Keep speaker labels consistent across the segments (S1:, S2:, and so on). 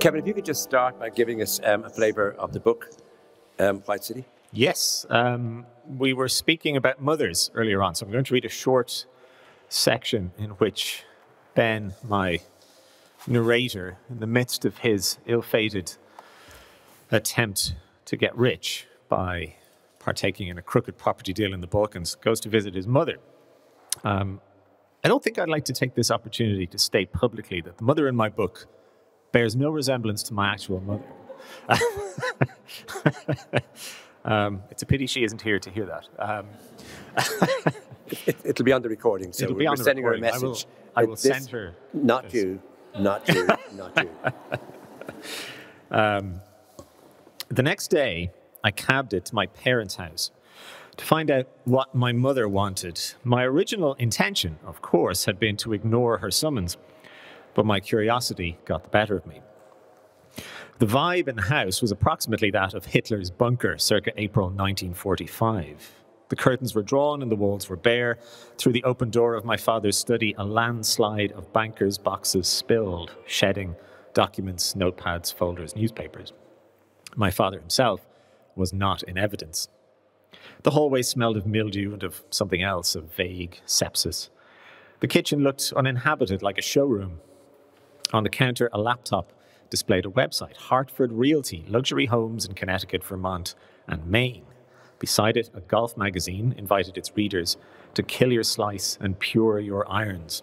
S1: Kevin, if you could just start by giving us a flavour of the book, White City.
S2: Yes. We were speaking about mothers earlier on, so I'm going to read a short section in which Ben, my narrator, in the midst of his ill-fated attempt to get rich by partaking in a crooked property deal in the Balkans, goes to visit his mother. I don't think I'd like to take this opportunity to state publicly that the mother in my book bears no resemblance to my actual mother. It's a pity she isn't here to hear that.
S1: It'll be on the recording, so we're sending her a message.
S2: I will send her.
S1: Not you, not you, not you.
S2: The next day, I cabbed it to my parents' house to find out what my mother wanted. My original intention, of course, had been to ignore her summons, but my curiosity got the better of me. The vibe in the house was approximately that of Hitler's bunker circa April 1945. The curtains were drawn and the walls were bare. Through the open door of my father's study, a landslide of bankers' boxes spilled, shedding documents, notepads, folders, newspapers. My father himself was not in evidence. The hallway smelled of mildew and of something else, of vague sepsis. The kitchen looked uninhabited, like a showroom. On the counter, a laptop displayed a website, Hartford Realty, luxury homes in Connecticut, Vermont, and Maine. Beside it, a golf magazine invited its readers to kill your slice and pure your irons.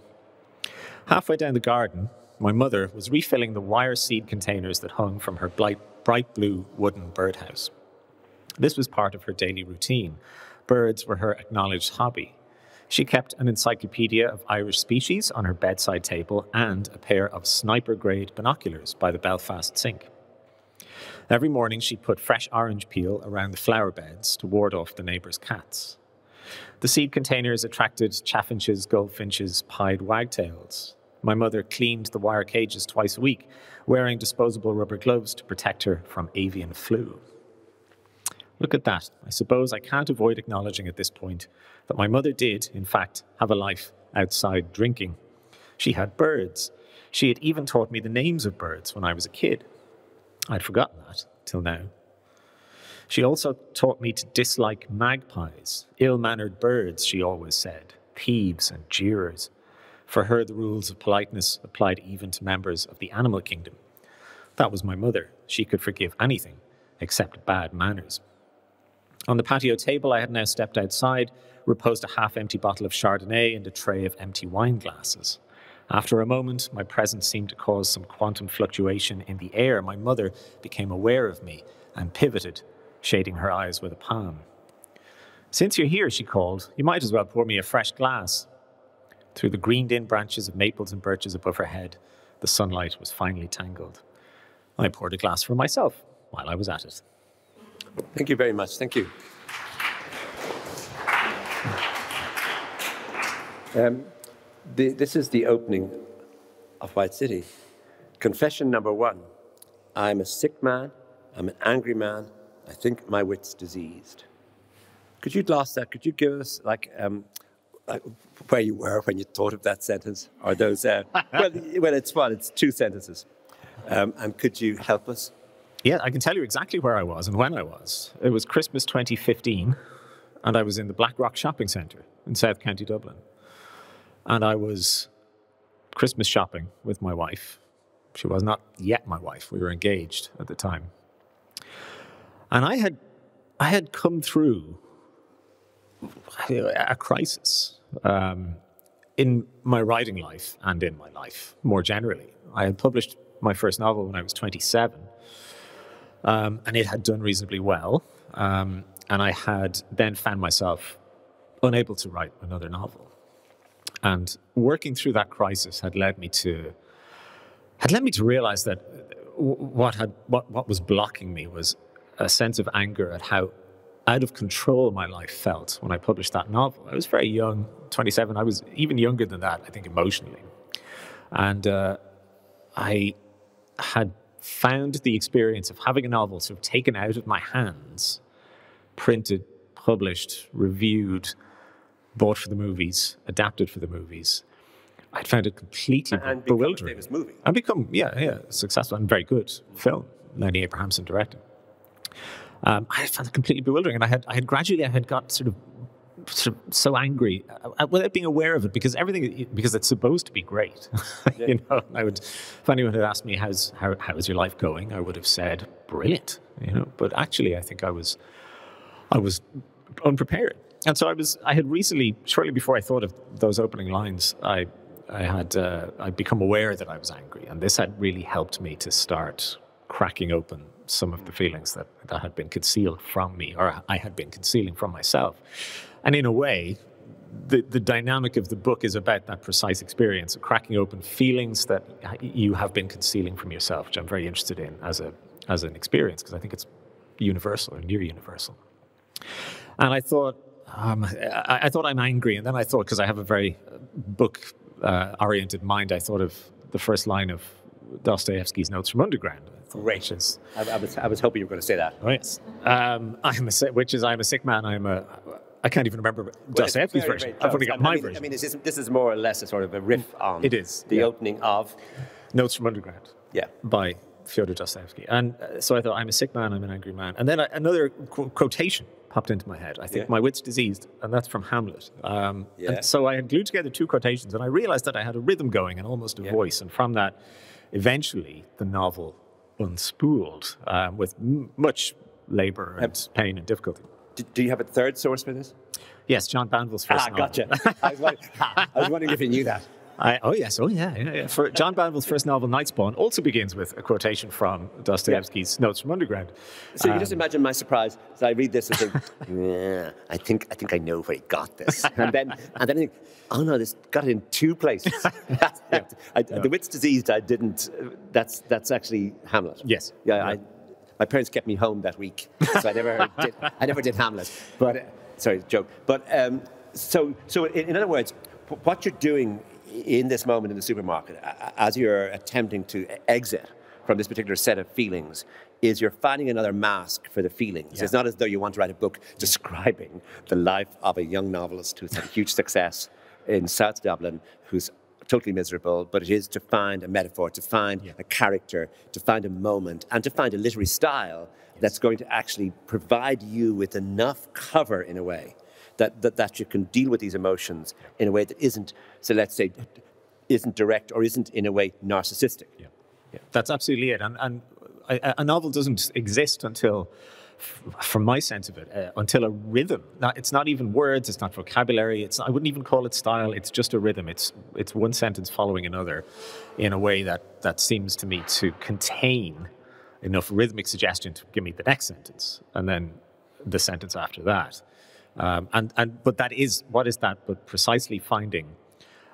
S2: Halfway down the garden, my mother was refilling the wire seed containers that hung from her bright blue wooden birdhouse. This was part of her daily routine. Birds were her acknowledged hobby. She kept an encyclopedia of Irish species on her bedside table and a pair of sniper-grade binoculars by the Belfast sink. Every morning she put fresh orange peel around the flower beds to ward off the neighbours' cats. The seed containers attracted chaffinches, goldfinches, pied wagtails. My mother cleaned the wire cages twice a week, wearing disposable rubber gloves to protect her from avian flu. Look at that. I suppose I can't avoid acknowledging at this point that my mother did, in fact, have a life outside drinking. She had birds. She had even taught me the names of birds when I was a kid. I'd forgotten that till now. She also taught me to dislike magpies, ill-mannered birds, she always said, thieves and jeerers. For her, the rules of politeness applied even to members of the animal kingdom. That was my mother. She could forgive anything except bad manners. On the patio table, I had now stepped outside, reposed a half-empty bottle of Chardonnay and a tray of empty wine glasses. After a moment, my presence seemed to cause some quantum fluctuation in the air. My mother became aware of me and pivoted, shading her eyes with a palm. "Since you're here," she called, "you might as well pour me a fresh glass." Through the greened-in branches of maples and birches above her head, the sunlight was finely tangled. I poured a glass for myself while I was at it.
S1: Thank you very much. Thank you. This is the opening of White City. Confession number 1. I'm a sick man. I'm an angry man. I think my wit's diseased. Could you gloss that? Could you give us where you were when you thought of that sentence? Or those, it's 2 sentences. And could you help us?
S2: Yeah, I can tell you exactly where I was and when I was. It was Christmas 2015, and I was in the Blackrock Shopping Centre in South County Dublin. And I was Christmas shopping with my wife. She was not yet my wife. We were engaged at the time. And I had come through a crisis in my writing life and in my life more generally. I had published my first novel when I was 27. And it had done reasonably well. And I had then found myself unable to write another novel. And working through that crisis had led me to realize that what was blocking me was a sense of anger at how out of control my life felt when I published that novel. I was very young, 27. I was even younger than that, I think, emotionally. And I had found the experience of having a novel sort of taken out of my hands, printed, published, reviewed, bought for the movies, adapted for the movies, I'd found it completely
S1: And become a
S2: bewildering.
S1: famous movie.
S2: And become, successful and very good film. Lenny Abrahamson directed. I found it completely bewildering, and I had gradually got sort of so angry without being aware of it, because it's supposed to be great.
S1: Yeah.
S2: If anyone had asked me how is your life going, I would have said brilliant. But actually, I think I was unprepared, and so I had recently, shortly before I thought of those opening lines, I'd become aware that I was angry, and this had really helped me to start cracking open some of the feelings that had been concealed from me, or I had been concealing from myself. And in a way, the dynamic of the book is about that precise experience of cracking open feelings that you have been concealing from yourself, which I'm very interested in as an experience, because I think it's universal or near universal. And I thought I'm angry, and then I thought, because I have a very book-oriented mind, I thought of the first line of Dostoevsky's Notes from Underground.
S1: Great. I was hoping you were going to say that.
S2: Oh, yes. I'm a sick man. I can't even remember Dostoevsky's version. I've only got my version.
S1: I mean, this is more or less a sort of a riff on the opening of
S2: Notes from Underground.
S1: Yeah.
S2: By Fyodor Dostoevsky. And so I thought, I'm a sick man, I'm an angry man. And then another quotation popped into my head. I think, my wit's diseased, and that's from Hamlet. And so I had glued together two quotations, and I realized that I had a rhythm going and almost a voice. And from that, eventually, the novel unspooled with much labor and pain and difficulty.
S1: Do you have a third source for this?
S2: Yes, John Banville's first novel.
S1: Gotcha. I was wondering if you knew that.
S2: For John Banville's first novel, Nightspawn, also begins with a quotation from Dostoevsky's Notes from Underground.
S1: So you just imagine my surprise as I read this and think, I think I know where he got this. And then I think, oh no, this got it in two places. The wit's diseased, I didn't. That's actually Hamlet.
S2: Yes.
S1: Yeah. My parents kept me home that week, so I never did Hamlet. But sorry, joke. But so in other words, what you're doing in this moment in the supermarket, as you're attempting to exit from this particular set of feelings, is you're finding another mask for the feelings. It's not as though you want to write a book describing the life of a young novelist who's had a huge success in South Dublin, who's totally miserable, but it is to find a metaphor, to find a character, to find a moment, and to find a literary style that's going to actually provide you with enough cover, in a way, that you can deal with these emotions in a way that isn't, so let's say, isn't direct or isn't, in a way, narcissistic.
S2: Yeah. That's absolutely it. And a novel doesn't exist until, from my sense of it, until a rhythm. Now, it's not even words, it's not vocabulary, I wouldn't even call it style, it's just a rhythm. It's one sentence following another in a way that seems to me to contain enough rhythmic suggestion to give me the next sentence, and then the sentence after that. But that is, what is that but precisely finding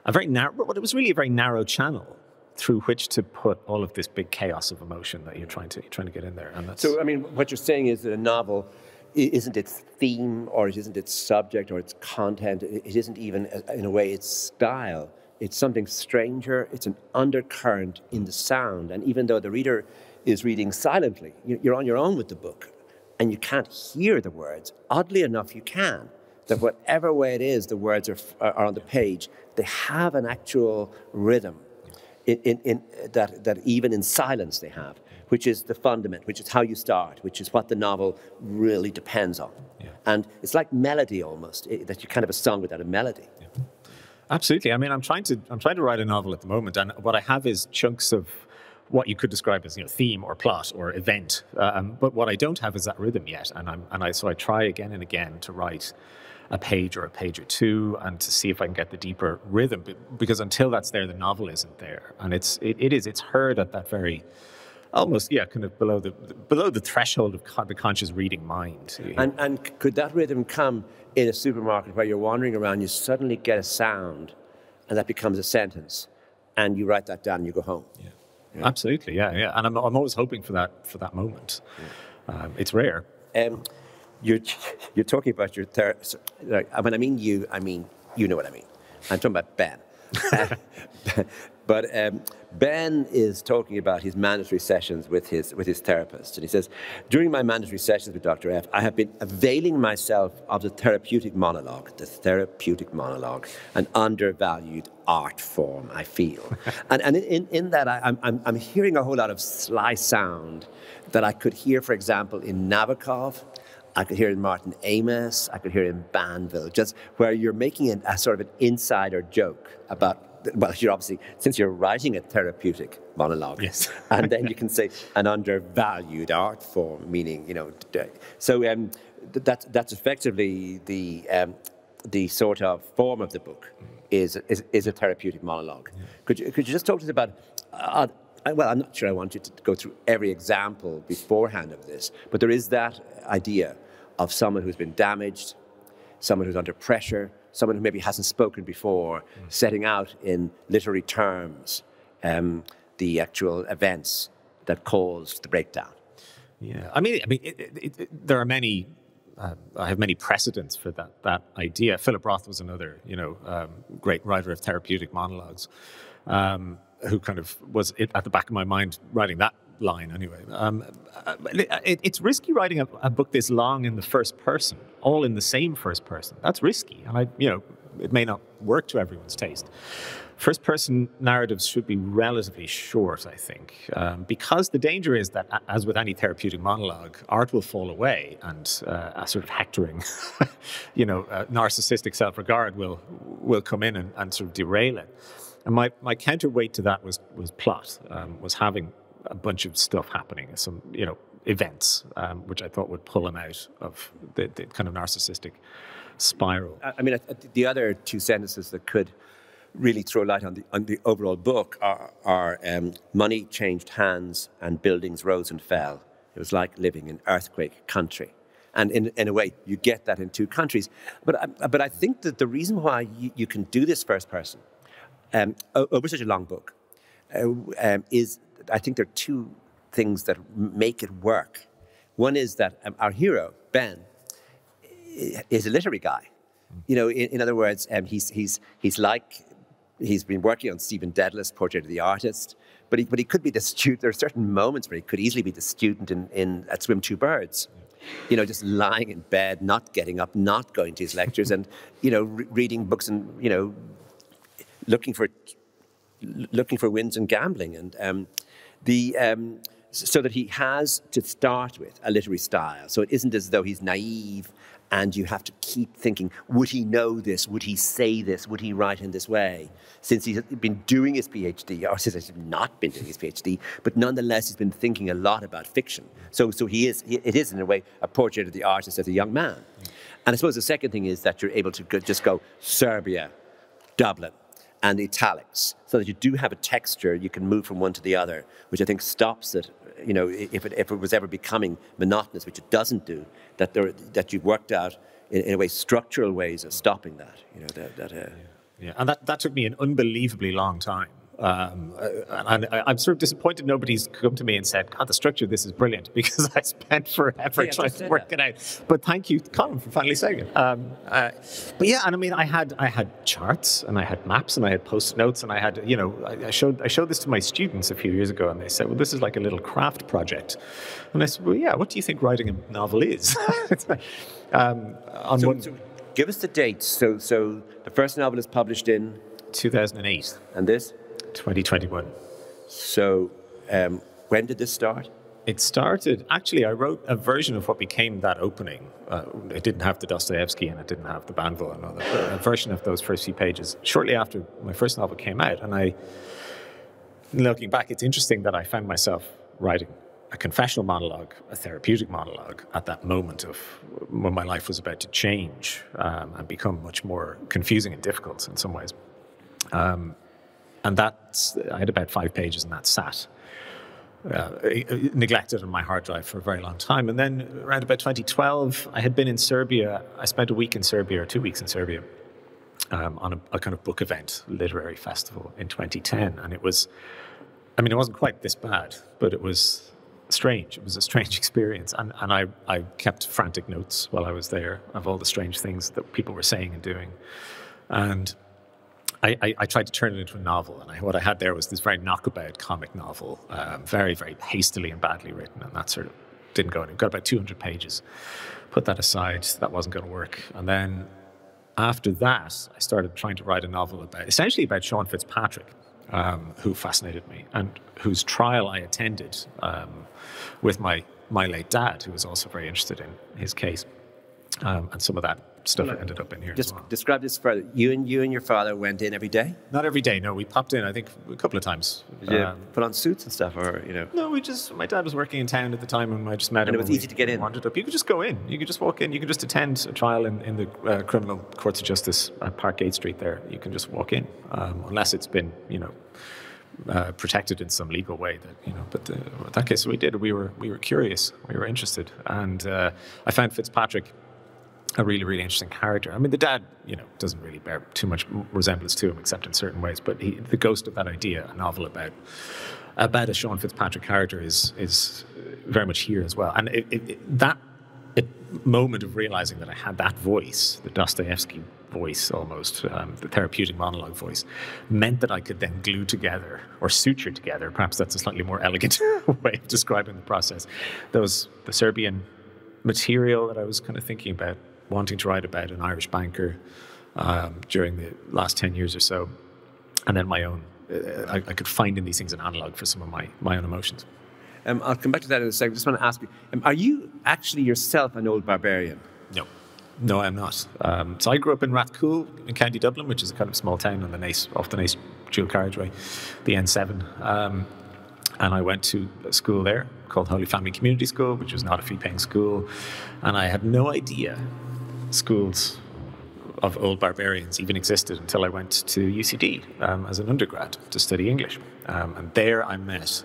S2: a very narrow, what it was really a very narrow channel through which to put all of this big chaos of emotion that you're trying to get in there. And that's...
S1: So, I mean, what you're saying is that a novel isn't its theme, or it isn't its subject, or its content. It isn't even, in a way, its style. It's something stranger. It's an undercurrent in the sound. And even though the reader is reading silently, you're on your own with the book, and you can't hear the words. Oddly enough, you can. That whatever way it is, the words are on the page, they have an actual rhythm. That even in silence they have, which is the fundament, which is how you start, which is what the novel really depends on. Yeah. And it's like melody almost, that you kind of a song without a melody.
S2: Yeah. Absolutely. I mean, I'm trying to write a novel at the moment, and what I have is chunks of what you could describe as theme or plot or event. But what I don't have is that rhythm yet, so I try again and again to write a page or two, and to see if I can get the deeper rhythm, because until that's there, the novel isn't there, and it's heard at that very, almost kind of below the threshold of the conscious reading mind.
S1: And could that rhythm come in a supermarket where you're wandering around, you suddenly get a sound, and that becomes a sentence, and you write that down and you go home?
S2: Yeah. Absolutely, yeah, and I'm always hoping for that moment. Yeah. It's rare.
S1: You're talking about your when I mean you know what I mean. I'm talking about Ben. But Ben is talking about his mandatory sessions with his therapist. And he says, during my mandatory sessions with Dr. F, I have been availing myself of the therapeutic monologue, an undervalued art form, I feel. and in that, I'm hearing a whole lot of sly sound that I could hear, for example, in Nabokov. I could hear in Martin Amis, I could hear in Banville, just where you're making a sort of an insider joke about, well, you're obviously, since you're writing a therapeutic monologue,
S2: yes.
S1: and then you can say an undervalued art form, meaning, so that's effectively the sort of form of the book is a therapeutic monologue. Yeah. Could you just talk to us about, well, I'm not sure I want you to go through every example beforehand of this, but there is that idea of someone who's been damaged, someone who's under pressure, someone who maybe hasn't spoken before, setting out in literary terms the actual events that caused the breakdown.
S2: Yeah, I mean, there are many. I have many precedents for that idea. Philip Roth was another, great writer of therapeutic monologues, who kind of was at the back of my mind writing that line anyway. It's risky writing a book this long in the first person, all in the same first person. That's risky, and it may not work to everyone's taste. First person narratives should be relatively short, I think, because the danger is that, as with any therapeutic monologue, art will fall away, and a sort of hectoring, narcissistic self-regard will come in and sort of derail it. And my counterweight to that was plot, was having a bunch of stuff happening, some events, which I thought would pull him out of the kind of narcissistic spiral.
S1: I mean, the other two sentences that could really throw light on the overall book are money changed hands and buildings rose and fell. It was like living in earthquake country. And in a way, you get that in two countries. But I think that the reason why you can do this first person over such a long book is, I think there are two things that make it work. One is that our hero, Ben, is a literary guy. In other words, he's been working on Stephen Dedalus' Portrait of the Artist, but he could be the student. There are certain moments where he could easily be the student at Swim Two Birds. Just lying in bed, not getting up, not going to his lectures, and reading books and looking for wins and gambling, and so that he has to start with a literary style. So it isn't as though he's naive and you have to keep thinking, would he know this? Would he say this? Would he write in this way? Since he's been doing his PhD, or since he's not been doing his PhD, but nonetheless he's been thinking a lot about fiction. So it is in a way a portrait of the artist as a young man. And I suppose the second thing is that you're able to just go Serbia, Dublin, and italics, so that you do have a texture, you can move from one to the other, which I think stops it, if it was ever becoming monotonous, which it doesn't do, that you've worked out in a way structural ways of stopping that,
S2: Yeah, and that took me an unbelievably long time. And I'm sort of disappointed nobody's come to me and said, God, the structure of this is brilliant, because I spent forever trying to work it out. But thank you, Colm, for finally saying it. But yeah, and I mean, I had charts and I had maps and I had post-it notes and I had, I showed this to my students a few years ago and they said, well, this is like a little craft project. And I said, well, yeah, what do you think writing a novel is?
S1: So give us the dates. So the first novel is published in
S2: 2008.
S1: And this?
S2: 2021.
S1: So when did this start?
S2: It started, actually, I wrote a version of what became that opening. It didn't have the Dostoevsky and it didn't have the Banville and all that. A version of those first few pages shortly after my first novel came out. And looking back, it's interesting that I found myself writing a confessional monologue, a therapeutic monologue at that moment of when my life was about to change and become much more confusing and difficult in some ways. And I had about 5 pages and that sat neglected on my hard drive for a very long time. And then around about 2012, I had been in Serbia. I spent a week in Serbia, or 2 weeks in Serbia, on a kind of book event, literary festival in 2010. And it wasn't quite this bad, but it was strange. It was a strange experience. And I kept frantic notes while I was there of all the strange things that people were saying and doing. And I tried to turn it into a novel, and what I had there was this very knockabout comic novel, very, very hastily and badly written, and that sort of didn't go in. It got about 200 pages. Put that aside, that wasn't going to work. And then after that, I started trying to write a novel essentially about Sean Fitzpatrick, who fascinated me, and whose trial I attended with my late dad, who was also very interested in his case. And some of that stuff ended up in here as well.
S1: Describe this further. You and your father went in every day?
S2: Not every day, no. We popped in, I think, a couple of times.
S1: Did you put on suits and stuff, or,
S2: No, my dad was working in town at the time, and I just met him.
S1: And it was easy to get in?
S2: Wandered up. You could just go in. You could just walk in. You could just attend a trial in the criminal courts of justice at Parkgate Street there. You can just walk in, unless it's been, protected in some legal way. But in that case, we did. We were curious. We were interested. And I found Fitzpatrick a really, really interesting character. I mean, the dad, doesn't really bear too much resemblance to him, except in certain ways. But the ghost of that idea, a novel about a Sean Fitzpatrick character, is very much here as well. And that moment of realizing that I had that voice, the Dostoevsky voice almost, the therapeutic monologue voice, meant that I could then glue together or suture together. Perhaps that's a slightly more elegant way of describing the process. The Serbian material that I was kind of thinking about, wanting to write about an Irish banker during the last 10 years or so, and then my own. I could find in these things an analogue for some of my own emotions.
S1: I'll come back to that in a second. I just want to ask you, are you actually yourself an old barbarian?
S2: No, I'm not. So I grew up in Rathcoole in County Dublin, which is a kind of small town on off the Naas dual carriageway, the N7. And I went to a school there called Holy Family Community School, which was not a fee-paying school. And I had no idea schools of old barbarians even existed until I went to UCD as an undergrad to study English. And there I met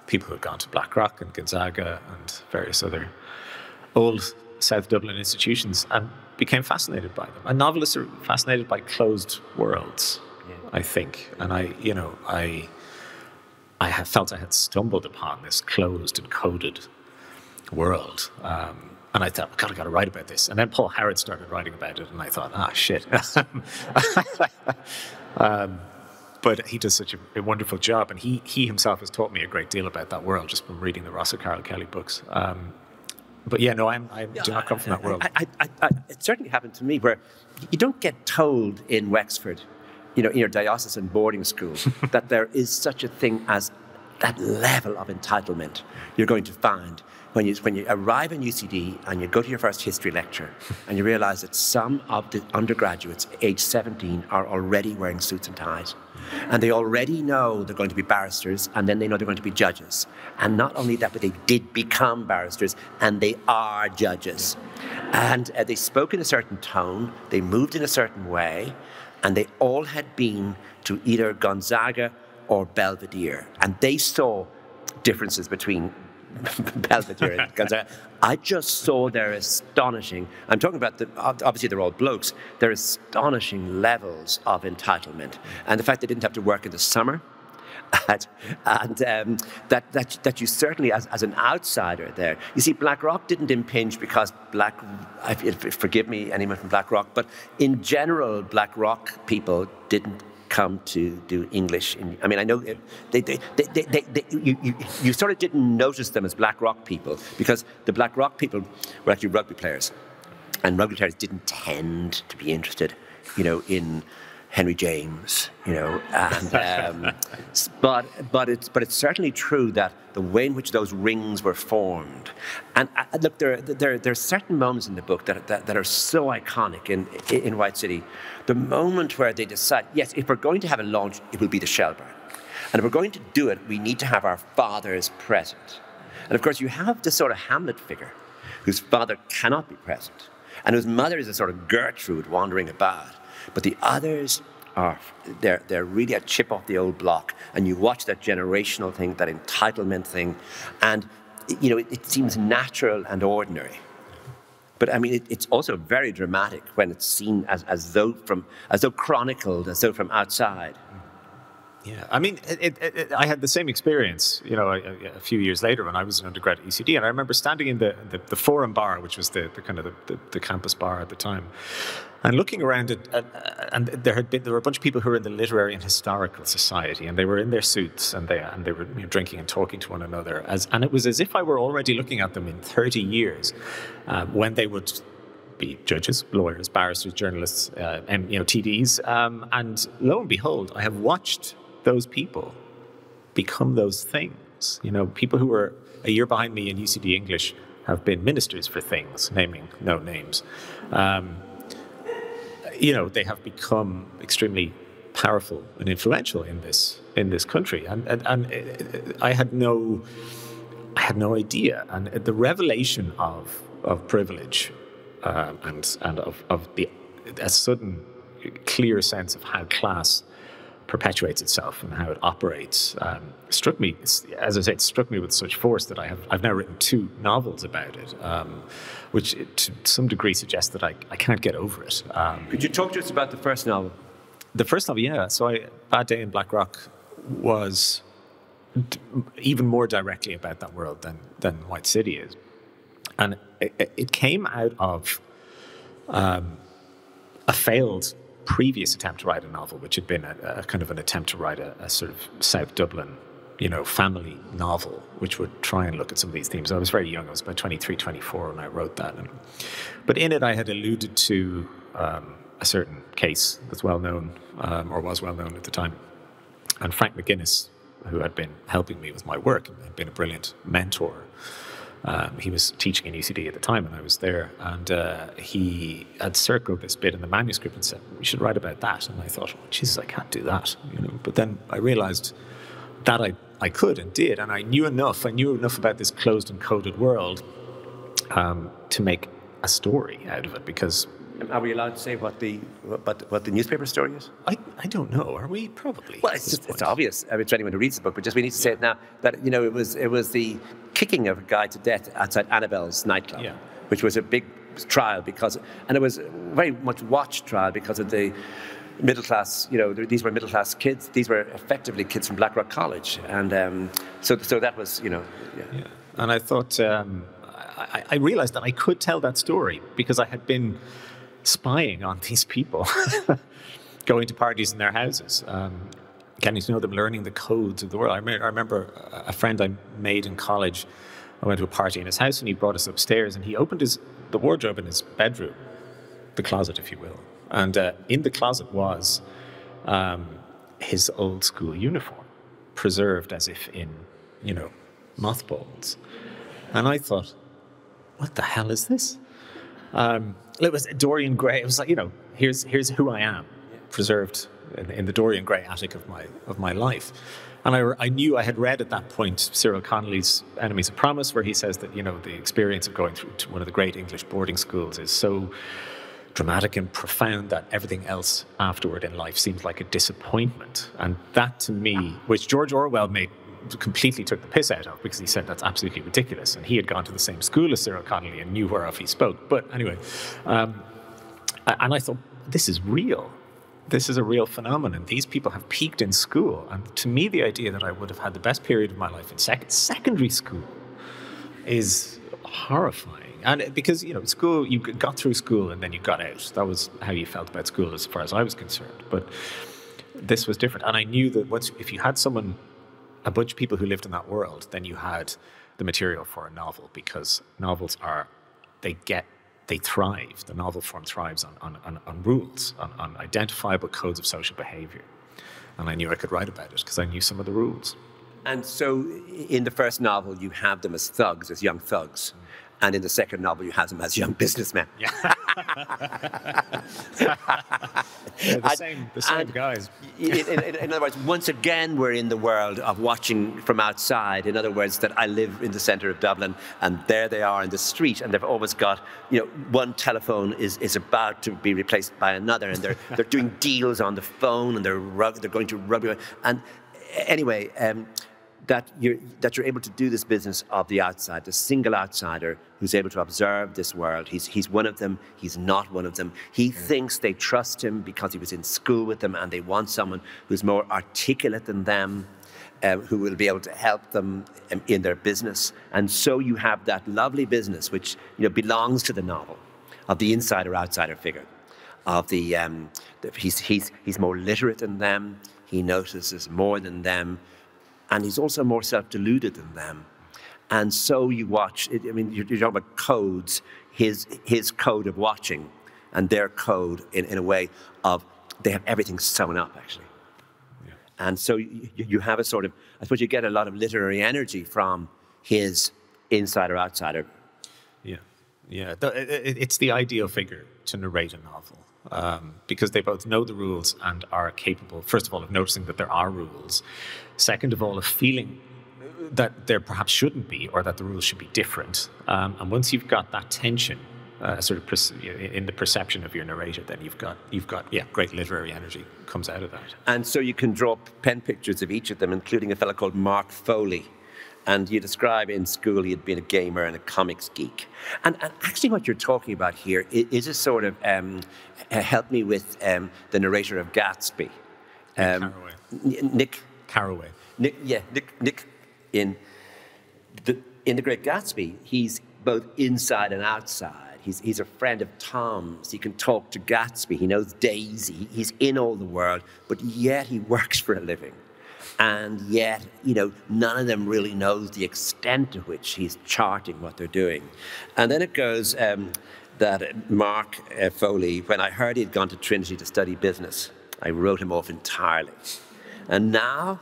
S2: people who had gone to Blackrock and Gonzaga and various other old South Dublin institutions and became fascinated by them. And novelists are fascinated by closed worlds, I think. And I have felt I had stumbled upon this closed and coded world. And I thought, God, I've got to write about this. And then Paul Harrod started writing about it, and I thought, shit. But he does such a wonderful job, and he himself has taught me a great deal about that world just from reading the Ross O'Carroll Kelly books. But yeah, no, I do not come from that world.
S1: It certainly happened to me, where you don't get told in Wexford, in your diocesan boarding school, that there is such a thing as that level of entitlement you're going to find when you arrive in UCD and you go to your first history lecture and you realize that some of the undergraduates, age 17, are already wearing suits and ties. And they already know they're going to be barristers, and then they know they're going to be judges. And not only that, but they did become barristers, and they are judges. And they spoke in a certain tone, they moved in a certain way, and they all had been to either Gonzaga or Belvedere. And they saw differences between Belvedere and Gonzaga. I just saw their astonishing, I'm talking about, obviously they're all blokes, their astonishing levels of entitlement. And the fact they didn't have to work in the summer, and that you certainly, as an outsider there, you see, Blackrock didn't impinge because forgive me, anyone from Blackrock, but in general, Blackrock people didn't come to do English. I mean, I know you sort of didn't notice them as Blackrock people because the Blackrock people were actually rugby players, and rugby players didn't tend to be interested, in Henry James, and but it's certainly true that the way in which those rings were formed, and look, there are certain moments in the book that are so iconic in White City. The moment where they decide, yes, if we're going to have a launch, it will be the Shelburne, and if we're going to do it, we need to have our fathers present. And of course, you have this sort of Hamlet figure, whose father cannot be present, and whose mother is a sort of Gertrude wandering about. But the others they're really a chip off the old block, and you watch that generational thing, that entitlement thing, and it seems natural and ordinary. But I mean, it's also very dramatic when it's seen as though chronicled, as though from outside.
S2: Yeah, I mean, I had the same experience, you know, a few years later when I was an undergrad at UCD, and I remember standing in the Forum Bar, which was the kind of the campus bar at the time, and looking around and there were a bunch of people who were in the Literary and Historical Society, and they were in their suits, and they were, you know, drinking and talking to one another, and it was as if I were already looking at them in 30 years, when they would be judges, lawyers, barristers, journalists, and, you know, TDs, and lo and behold, I have watched those people become those things. You know, people who were a year behind me in UCD English have been ministers for things, naming no names. You know, they have become extremely powerful and influential in this country, and I had no idea. And the revelation of privilege and of a sudden clear sense of how class perpetuates itself and how it operates struck me, as I said, struck me with such force that I've now written 2 novels about it, which to some degree suggests that I can't get over it.
S1: Could you talk to us about the first novel?
S2: The first novel, yeah. So Bad Day in Black Rock was even more directly about that world than White City is. And it came out of a failed previous attempt to write a novel, which had been a kind of an attempt to write a sort of South Dublin, you know, family novel, which would try and look at some of these themes. I was very young. I was about 23, 24 when I wrote that. But in it, I had alluded to a certain case that's well known, or was well known at the time. And Frank McGuinness, who had been helping me with my work and had been a brilliant mentor, he was teaching in UCD at the time when I was there, and he had circled this bit in the manuscript and said, "We should write about that." And I thought, "Oh, Jesus, I can't do that," you know. But then I realised that I could and did, and I knew enough about this closed and coded world to make a story out of it. Because
S1: are we allowed to say what the newspaper story is?
S2: I don't know. Are we? Probably.
S1: Well, it's obvious. I mean, to anyone who reads the book, but just we need to say it now that, you know, it was the kicking of a guy to death outside Annabelle's nightclub, which was a big trial and it was a very much watched trial because of the middle class. You know, these were middle class kids. These were effectively kids from Blackrock College, and so that was, you know, yeah.
S2: And I thought I realised that I could tell that story because I had been spying on these people, going to parties in their houses, getting to know them, learning the codes of the world. I remember a friend I made in college. I went to a party in his house, and he brought us upstairs, and he opened the wardrobe in his bedroom, the closet, if you will. And in the closet was his old school uniform, preserved as if in, you know, mothballs. And I thought, what the hell is this? It was Dorian Gray. It was like, you know, here's who I am, preserved in the Dorian Gray attic of my life. And I knew I had read at that point Cyril Connolly's Enemies of Promise, where he says that, you know, the experience of going through to one of the great English boarding schools is so dramatic and profound that everything else afterward in life seems like a disappointment. And that, to me, which George Orwell completely took the piss out of, because he said that's absolutely ridiculous, and he had gone to the same school as Cyril Connolly and knew whereof he spoke. But anyway, and I thought, this is real. This is a real phenomenon. These people have peaked in school, and to me, the idea that I would have had the best period of my life in secondary school is horrifying. And because, you know, school, you got through school and then you got out. That was how you felt about school as far as I was concerned. But this was different. And I knew that if you had a bunch of people who lived in that world, then you had the material for a novel, because novels they thrive. The novel form thrives on rules, on identifiable codes of social behavior. And I knew I could write about it because I knew some of the rules.
S1: And so in the first novel, you have them as thugs, as young thugs. And in the second novel, you have them as young businessmen.
S2: Yeah. The same guys.
S1: In other words, once again, we're in the world of watching from outside. In other words, that I live in the centre of Dublin, and there they are in the street, and they've always got, you know, one telephone is about to be replaced by another, and they're doing deals on the phone, and they're going to rugby. And anyway, that you're able to do this business of the outside, the single outsider who's able to observe this world. He's one of them. He's not one of them. He thinks they trust him because he was in school with them, and they want someone who's more articulate than them, who will be able to help them in their business. And so you have that lovely business, which belongs to the novel, of the insider-outsider figure, of he's more literate than them. He notices more than them. And he's also more self-deluded than them. And so you watch, you're talking about codes, his code of watching and their code in a way of, they have everything sewn up, actually. Yeah. And so you have a sort of, I suppose you get a lot of literary energy from his insider-outsider. Yeah.
S2: Yeah, it's the ideal figure to narrate a novel. Because they both know the rules and are capable, first of all, of noticing that there are rules. Second of all, of feeling that there perhaps shouldn't be, or that the rules should be different. And once you've got that tension in the perception of your narrator, then you've got great literary energy comes out of that.
S1: And so you can draw pen pictures of each of them, including a fellow called Mark Foley. And you describe in school he had been a gamer and a comics geek. And actually what you're talking about here is a sort of, help me with the narrator of Gatsby. Nick
S2: Carraway.
S1: Nick in The Great Gatsby, he's both inside and outside. He's a friend of Tom's. He can talk to Gatsby. He knows Daisy. He's in all the world, but yet he works for a living. And yet, none of them really knows the extent to which he's charting what they're doing. And then it goes that Mark Foley, when I heard he'd gone to Trinity to study business, I wrote him off entirely. And now,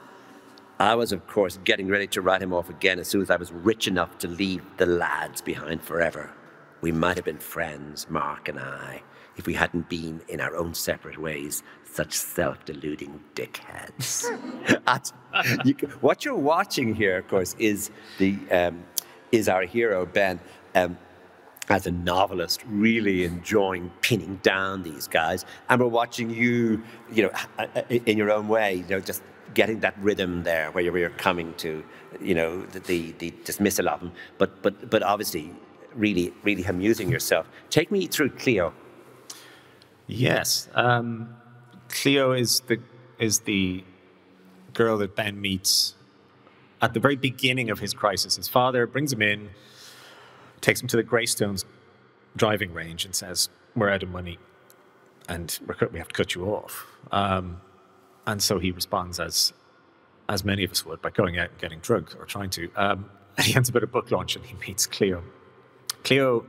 S1: I was, of course, getting ready to write him off again as soon as I was rich enough to leave the lads behind forever. We might have been friends, Mark and I, if we hadn't been in our own separate ways such self-deluding dickheads. What you're watching here, of course, is our hero, Ben, as a novelist, really enjoying pinning down these guys. And we're watching you, in your own way, just getting that rhythm there where you're coming to, the dismissal of them. But obviously, really, really amusing yourself. Take me through Cleo.
S2: Yes. Cleo is the girl that Ben meets at the very beginning of his crisis. His father brings him in, takes him to the Greystones driving range and says, "We're out of money and we have to cut you off." And so he responds as many of us would, by going out and getting drugged, or trying to. And he ends up at a book launch and he meets Cleo. Cleo,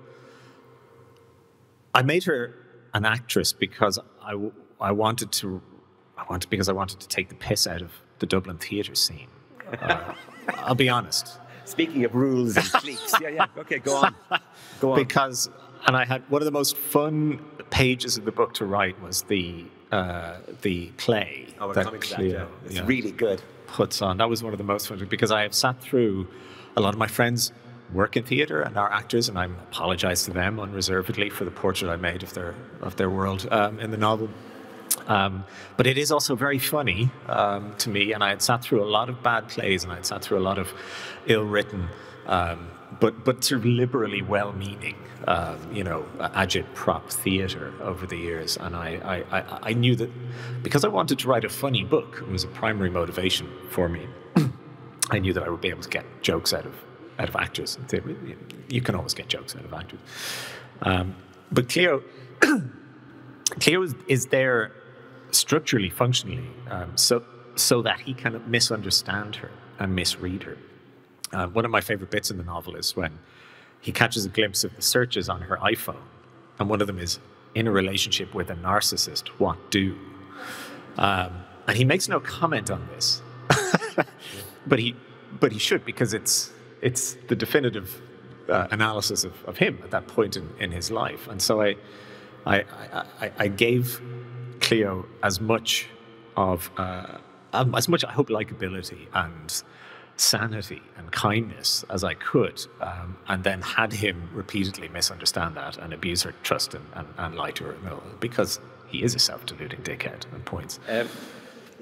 S2: I made her an actress because I wanted to take the piss out of the Dublin theatre scene. I'll be honest.
S1: Speaking of rules and cliques, yeah. Okay, go on.
S2: And I had one of the most fun pages of the book to write was the play that Cleo,
S1: it's really good,
S2: puts on. That was one of the most fun, because I have sat through a lot of my friends work in theatre and are actors, and I apologise to them unreservedly for the portrait I made of their world in the novel. But it is also very funny to me, and I had sat through a lot of bad plays, and I had sat through a lot of ill-written, but sort of liberally well-meaning, agit-prop theatre over the years. And I knew that because I wanted to write a funny book, it was a primary motivation for me. I knew that I would be able to get jokes out of actors. You can always get jokes out of actors. But Cleo is there structurally, functionally, so that he can misunderstand her and misread her. One of my favorite bits in the novel is when he catches a glimpse of the searches on her iPhone, and one of them is, "In a relationship with a narcissist, what do?" And he makes no comment on this, but he should, because it's the definitive analysis of him at that point in his life. And so I gave Cleo as much I hope, likability and sanity and kindness as I could, and then had him repeatedly misunderstand that and abuse her trust and lie to her, because he is a self-deluding dickhead at points.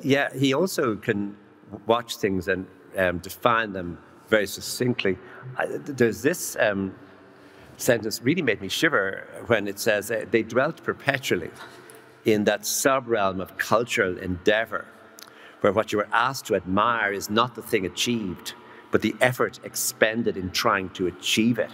S1: He also can watch things and define them very succinctly. There's this sentence really made me shiver when it says they dwelt perpetually in that sub-realm of cultural endeavor, where what you are asked to admire is not the thing achieved, but the effort expended in trying to achieve it.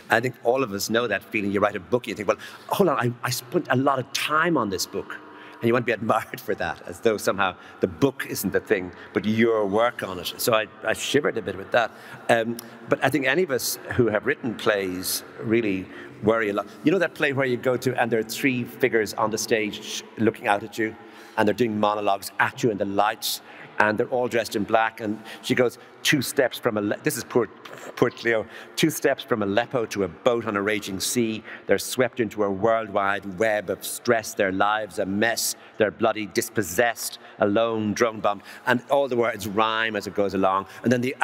S1: I think all of us know that feeling. You write a book, you think, well, hold on, I spent a lot of time on this book. And you want to be admired for that, as though somehow the book isn't the thing, but your work on it. So I shivered a bit with that. But I think any of us who have written plays really worry a lot. You know that play where you go to, and there are three figures on the stage looking out at you, and they're doing monologues at you in the lights, and they're all dressed in black, and she goes, 2 steps from this is poor Cleo, 2 steps from Aleppo to a boat on a raging sea. They're swept into a worldwide web of stress, their lives a mess, they're bloody dispossessed, alone, drone bombed, and all the words rhyme as it goes along, and then the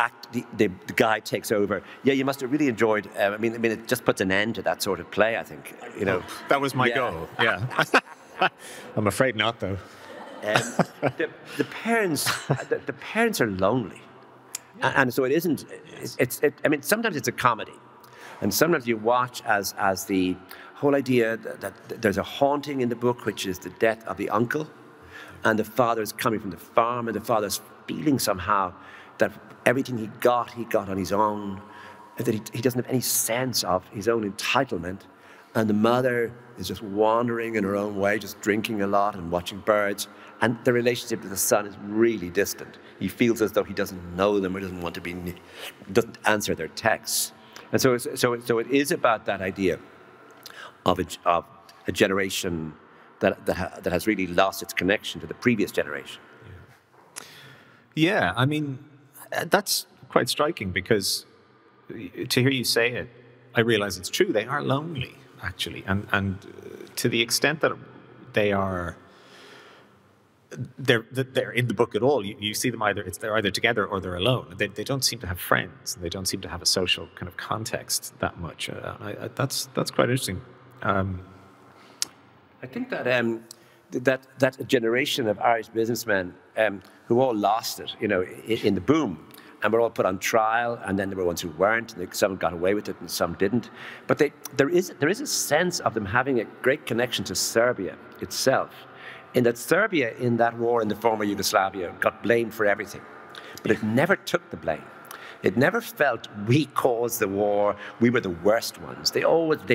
S1: guy takes over. Yeah, you must have really enjoyed, I mean, it just puts an end to that sort of play, I think, you know.
S2: That was my goal, yeah. I'm afraid not, though.
S1: The parents are lonely, and so it isn't. I mean, sometimes it's a comedy, and sometimes you watch as the whole idea that there's a haunting in the book, which is the death of the uncle, and the father's coming from the farm, and the father's feeling somehow that everything he got on his own, that he doesn't have any sense of his own entitlement. And the mother is just wandering in her own way, just drinking a lot and watching birds. And the relationship to the son is really distant. He feels as though he doesn't know them or doesn't answer their texts. And so it is about that idea of a generation that has really lost its connection to the previous generation.
S2: Yeah, I mean, that's quite striking, because to hear you say it, I realize it's true. They are lonely, actually, and to the extent that they're in the book at all. You see them they're either together or they're alone. They don't seem to have friends. They don't seem to have a social kind of context that much. That's quite interesting.
S1: I think that generation of Irish businessmen who all lost it, you know, in the boom. And were all put on trial, and then there were ones who weren't, and some got away with it and some didn't. But there is a sense of them having a great connection to Serbia itself, in that Serbia in that war in the former Yugoslavia got blamed for everything, but it never took the blame. It never felt we caused the war, we were the worst ones. They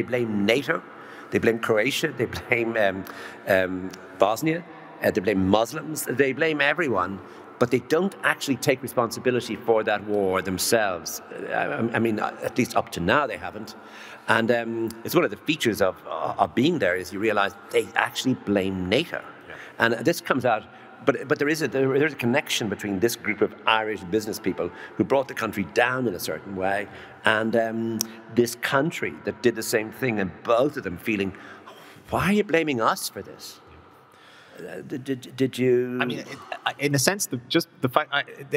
S1: blame NATO, they blame Croatia, they blame Bosnia, they blame Muslims, they blame everyone. But they don't actually take responsibility for that war themselves. I mean, at least up to now, they haven't. And it's one of the features of being there is you realize they actually blame NATO. Yeah. And this comes out, but there is a connection between this group of Irish business people who brought the country down in a certain way and this country that did the same thing, and both of them feeling, why are you blaming us for this? Did you?
S2: I mean, in a sense, just the fact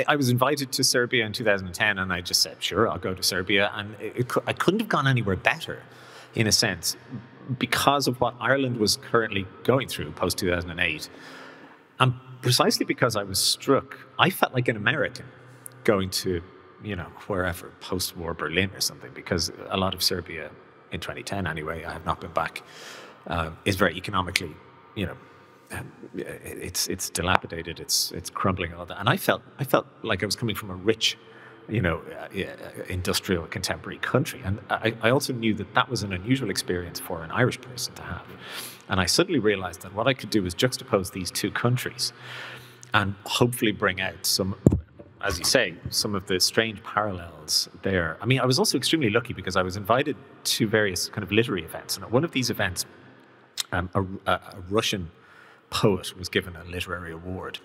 S2: I was invited to Serbia in 2010, and I just said, "Sure, I'll go to Serbia," and I couldn't have gone anywhere better, in a sense, because of what Ireland was currently going through post 2008, and precisely because I was struck, I felt like an American going to, you know, wherever, post-war Berlin or something, because a lot of Serbia in 2010, anyway, I have not been back, is very economically, you know. It's dilapidated, it's crumbling, and all that. And I felt like I was coming from a rich, you know, industrial contemporary country. And I also knew that was an unusual experience for an Irish person to have. And I suddenly realized that what I could do was juxtapose these two countries and hopefully bring out some, as you say, some of the strange parallels there. I mean, I was also extremely lucky because I was invited to various kind of literary events. And at one of these events, a Russian poet was given a literary award,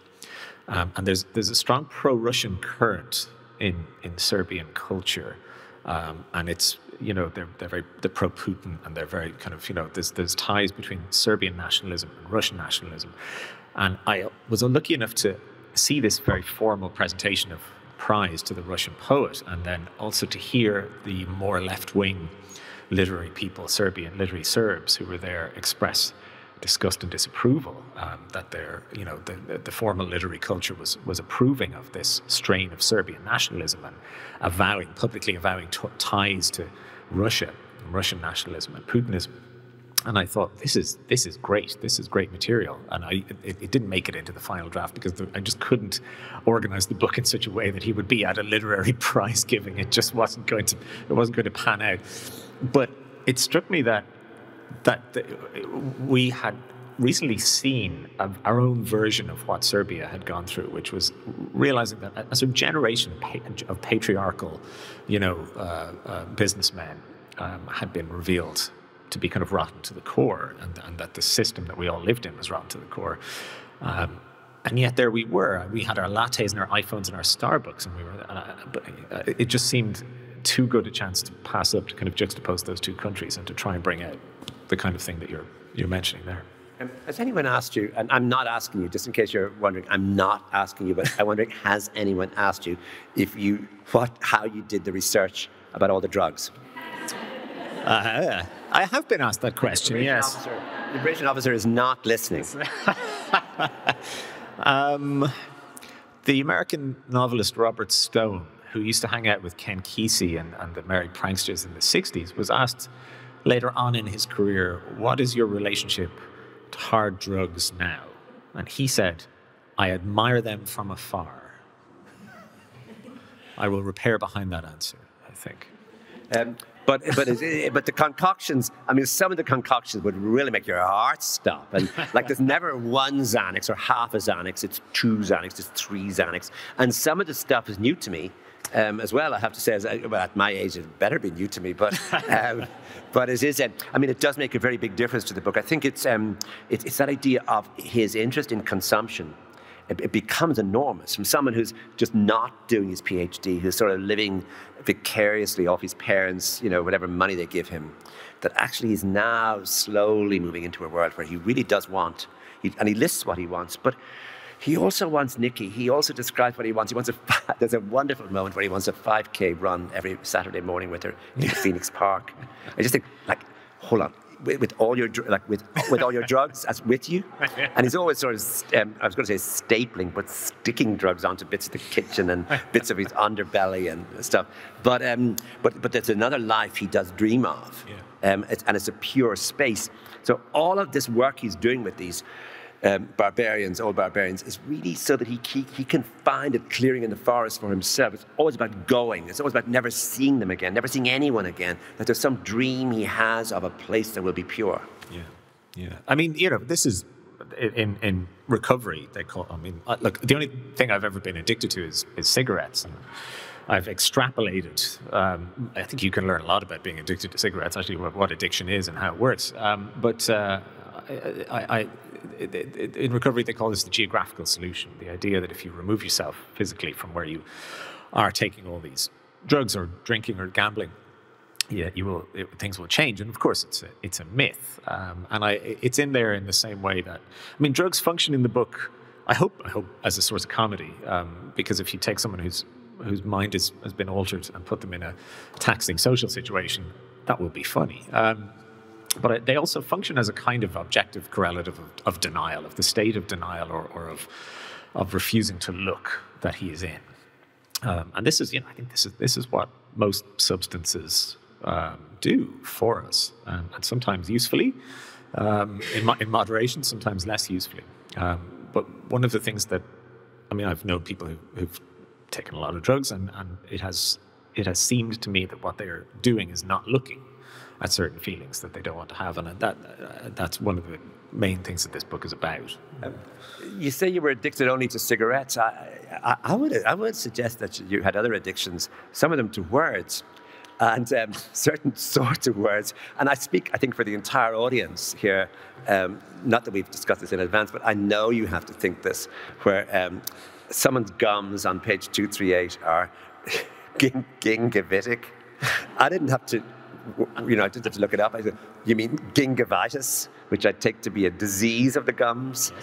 S2: and there's a strong pro-Russian current in Serbian culture, and it's, you know, they're pro-Putin, and they're very kind of, you know, there's ties between Serbian nationalism and Russian nationalism, and I was unlucky enough to see this very formal presentation of prize to the Russian poet, and then also to hear the more left-wing literary people, Serbian literary Serbs who were there, express disgust and disapproval that the formal literary culture was approving of this strain of Serbian nationalism and publicly avowing ties to Russia, Russian nationalism and Putinism. And I thought, this is great. This is great material. And it didn't make it into the final draft because I just couldn't organize the book in such a way that he would be at a literary prize giving. It just wasn't going to pan out. But it struck me that we had recently seen our own version of what Serbia had gone through, which was realizing that as a generation of patriarchal, businessmen had been revealed to be kind of rotten to the core, and that the system that we all lived in was rotten to the core. And yet there we were. We had our lattes and our iPhones and our Starbucks, and but it just seemed too good a chance to pass up to kind of juxtapose those two countries and to try and bring out the kind of thing that you're mentioning there.
S1: Has anyone asked you, and I'm not asking you, just in case you're wondering, I'm not asking you, but I'm wondering, has anyone asked you how you did the research about all the drugs?
S2: I have been asked that question, yes.
S1: The immigration officer is not listening.
S2: The American novelist Robert Stone, who used to hang out with Ken Kesey and the Merry Pranksters in the 60s, was asked later on in his career, what is your relationship to hard drugs now? And he said, I admire them from afar. I will repair behind that answer, I think.
S1: But the concoctions, I mean, some of the concoctions would really make your heart stop. And like, there's never one Xanax or half a Xanax. It's 2 Xanax, it's 3 Xanax. And some of the stuff is new to me as well. I have to say, at my age, it better be new to me. But it is. I mean, it does make a very big difference to the book. I think it's that idea of his interest in consumption. It becomes enormous from someone who's just not doing his PhD, who's sort of living vicariously off his parents, whatever money they give him, that actually is now slowly moving into a world where he really does want, and he lists what he wants, but he also wants Nikki. He also describes what he wants. There's a wonderful moment where he wants a 5K run every Saturday morning with her in Phoenix Park. I just think, hold on. With all your drugs as with you, and he's always sort of I was going to say stapling, but sticking drugs onto bits of the kitchen and bits of his underbelly and stuff. But there's another life he does dream of, and it's a pure space. So all of this work he's doing with these old barbarians, is really so that he can find a clearing in the forest for himself. It's always about going. It's always about never seeing them again, never seeing anyone again, that there's some dream he has of a place that will be pure.
S2: Yeah. I mean, this is, in recovery, look, the only thing I've ever been addicted to is cigarettes. And I've extrapolated. I think you can learn a lot about being addicted to cigarettes, actually, what addiction is and how it works. In recovery, they call this the geographical solution, the idea that if you remove yourself physically from where you are taking all these drugs or drinking or gambling, things will change. And of course, it's a myth. It's in there in the same way that, drugs function in the book, I hope as a source of comedy, because if you take someone whose mind has been altered and put them in a taxing social situation, that will be funny. But they also function as a kind of objective correlative of denial, of the state of denial or of refusing to look that he is in. And this is, I think this is what most substances do for us, and sometimes usefully, in moderation, sometimes less usefully. But one of the things that, I've known people who've taken a lot of drugs, and it has seemed to me that what they're doing is not looking at certain feelings that they don't want to have, and that's one of the main things that this book is about.
S1: You say you were addicted only to cigarettes. I would suggest that you had other addictions, some of them to words, and certain sorts of words. And I speak, I think, for the entire audience here, not that we've discussed this in advance, but I know you have to think this, where someone's gums on page 238 are gingivitic. I didn't have to look it up. I said, you mean gingivitis, which I take to be a disease of the gums.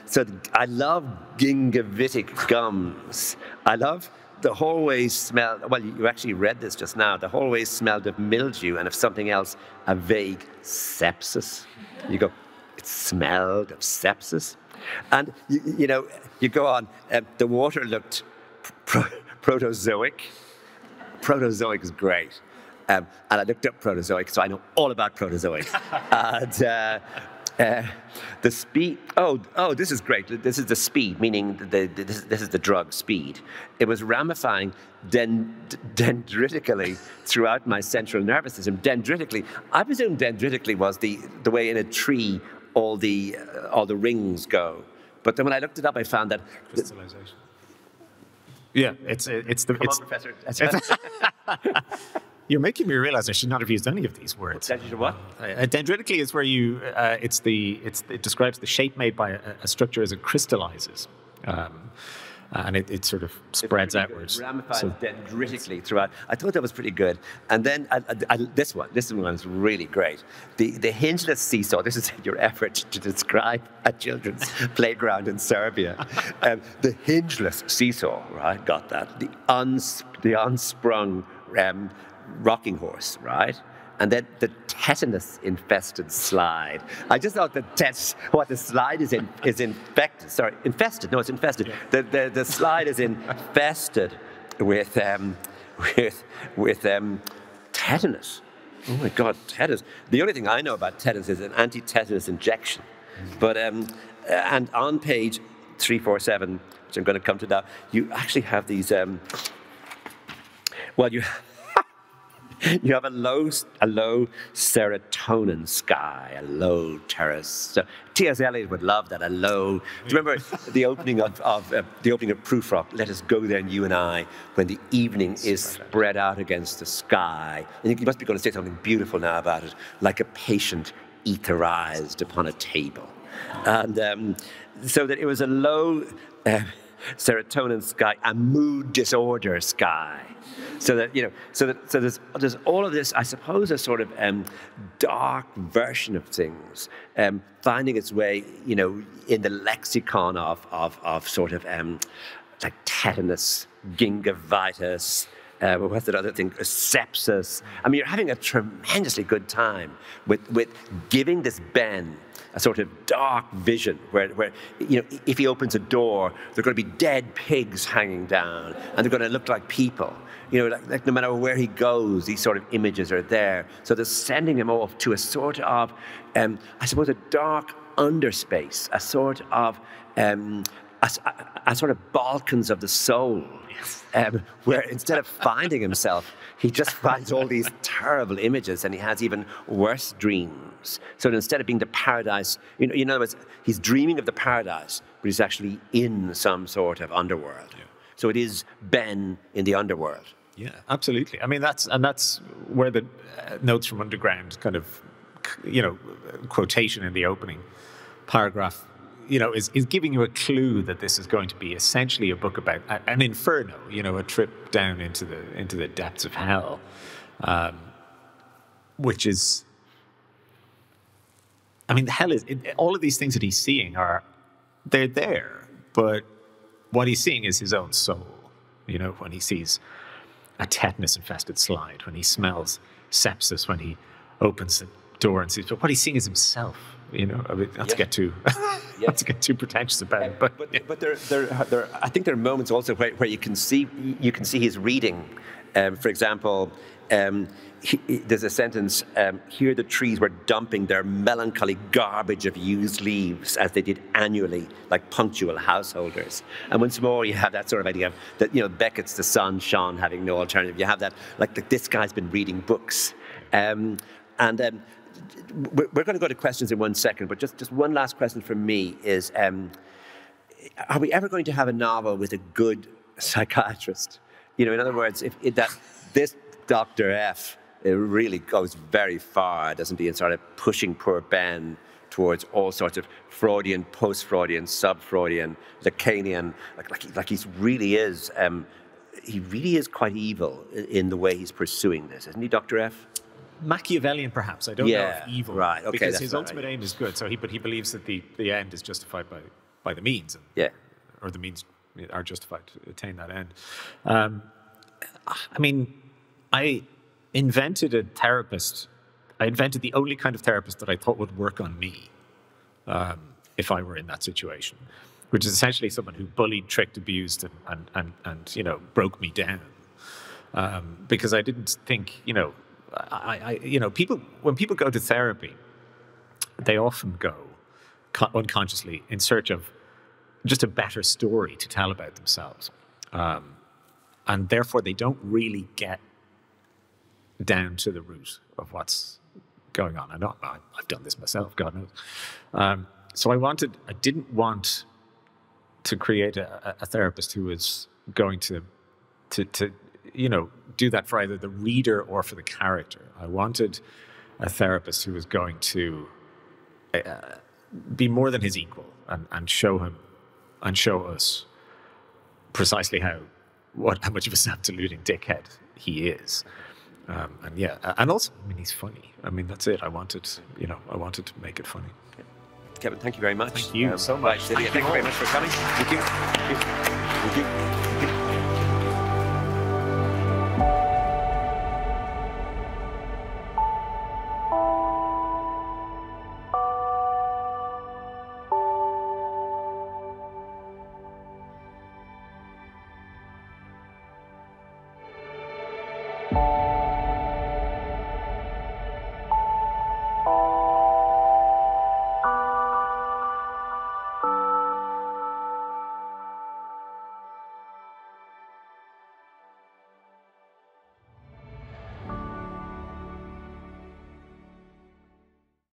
S1: So I love gingivitic gums. I love the hallways smell. Well, you actually read this just now. The hallways smelled of mildew, and if something else, a vague sepsis. You go, It smelled of sepsis. And, you go on, the water looked protozoic. Protozoic is great. And I looked up protozoic, so I know all about protozoics. And the speed, this is great. This is the speed, meaning this is the drug, speed. It was ramifying dendritically throughout my central nervous system. Dendritically, I presume dendritically was the way in a tree all the rings go. But then when I looked it up, I found that
S2: crystallization. Yeah,
S1: Come on, Professor.
S2: You're making me realize I should not have used any of these words.
S1: What?
S2: Dendritically is where you. It describes the shape made by a structure as it crystallizes, and it sort of spreads outwards.
S1: It ramifies dendritically throughout. I thought that was pretty good. And then this one is really great. The hingeless seesaw. This is your effort to describe a children's playground in Serbia. The hingeless seesaw, right? Got that. The unsprung rocking horse, right? And then the tetanus-infested slide. I just thought the slide is infected. Sorry, infested. No, it's infested. Yeah. The slide is infested with tetanus. Oh my God, tetanus. The only thing I know about tetanus is an anti-tetanus injection. But and on page 347, which I'm going to come to now, you actually have these. You have a low serotonin sky, a low terrace. So T.S. Eliot would love that. A low. Do you remember the opening of Prufrock? Let us go there, you and I, when the evening is spread out against the sky. And you must be going to say something beautiful now about it, like a patient etherized upon a table, and so that it was a low serotonin sky, a mood disorder sky. So that there's all of this, I suppose, a sort of dark version of things finding its way, in the lexicon of sort of like tetanus, gingivitis. What's that other thing? Sepsis. I mean, you're having a tremendously good time with giving this Ben a sort of dark vision where if he opens a door, there are going to be dead pigs hanging down, and they're going to look like people. Like no matter where he goes, these sort of images are there. So they're sending him off to a sort of, I suppose, a dark underspace, a sort of Balkans of the soul, where instead of finding himself, he just finds all these terrible images, and he has even worse dreams. So instead of being the paradise, in other words, he's dreaming of the paradise, but he's actually in some sort of underworld. Yeah. So it is Ben in the underworld.
S2: Yeah, absolutely. I mean, that's where the Notes from Underground kind of, quotation in the opening paragraph, is giving you a clue that this is going to be essentially a book about an inferno, a trip down into the depths of hell, which is, I mean, the hell is, all of these things that he's seeing they're there, but what he's seeing is his own soul, when he sees a tetanus-infested slide, when he smells sepsis, when he opens the door and sees, but what he's seeing is himself. Not to get too pretentious about it,
S1: but there I think there are moments also where you can see his reading. For example, there's a sentence: "Here the trees were dumping their melancholy garbage of used leaves as they did annually, like punctual householders." And once more, you have that sort of idea that Beckett's "The Sun Shone, having no alternative." You have that like this guy's been reading books, We're going to go to questions in 1 second, but just one last question from me is, are we ever going to have a novel with a good psychiatrist? In other words, if this Dr. F, it really goes very far, doesn't he, in sort of pushing poor Ben towards all sorts of Freudian, post-Freudian, sub-Freudian, Lacanian, like he really is quite evil in the way he's pursuing this, isn't he, Dr. F?
S2: Machiavellian, perhaps. I don't know if evil,
S1: right? Okay,
S2: because his ultimate aim is good. But he believes that the end is justified by the means, or the means are justified to attain that end. I mean, I invented a therapist. I invented the only kind of therapist that I thought would work on me, if I were in that situation, which is essentially someone who bullied, tricked, abused, and you know, broke me down. Because I didn't think, you know, when people go to therapy, they often go unconsciously in search of just a better story to tell about themselves. And therefore, they don't really get down to the root of what's going on. I've done this myself, God knows. So I didn't want to create a therapist who was going to you know, do that for either the reader or for the character. I wanted a therapist who was going to be more than his equal and show him and show us precisely how much of a self-deluding dickhead he is. And also, I mean, he's funny. I mean, that's it. I wanted to make it funny.
S1: Kevin, thank you very much.
S2: Thank you so much.
S1: Thank you very much for coming. Thank you. Thank you. Thank you.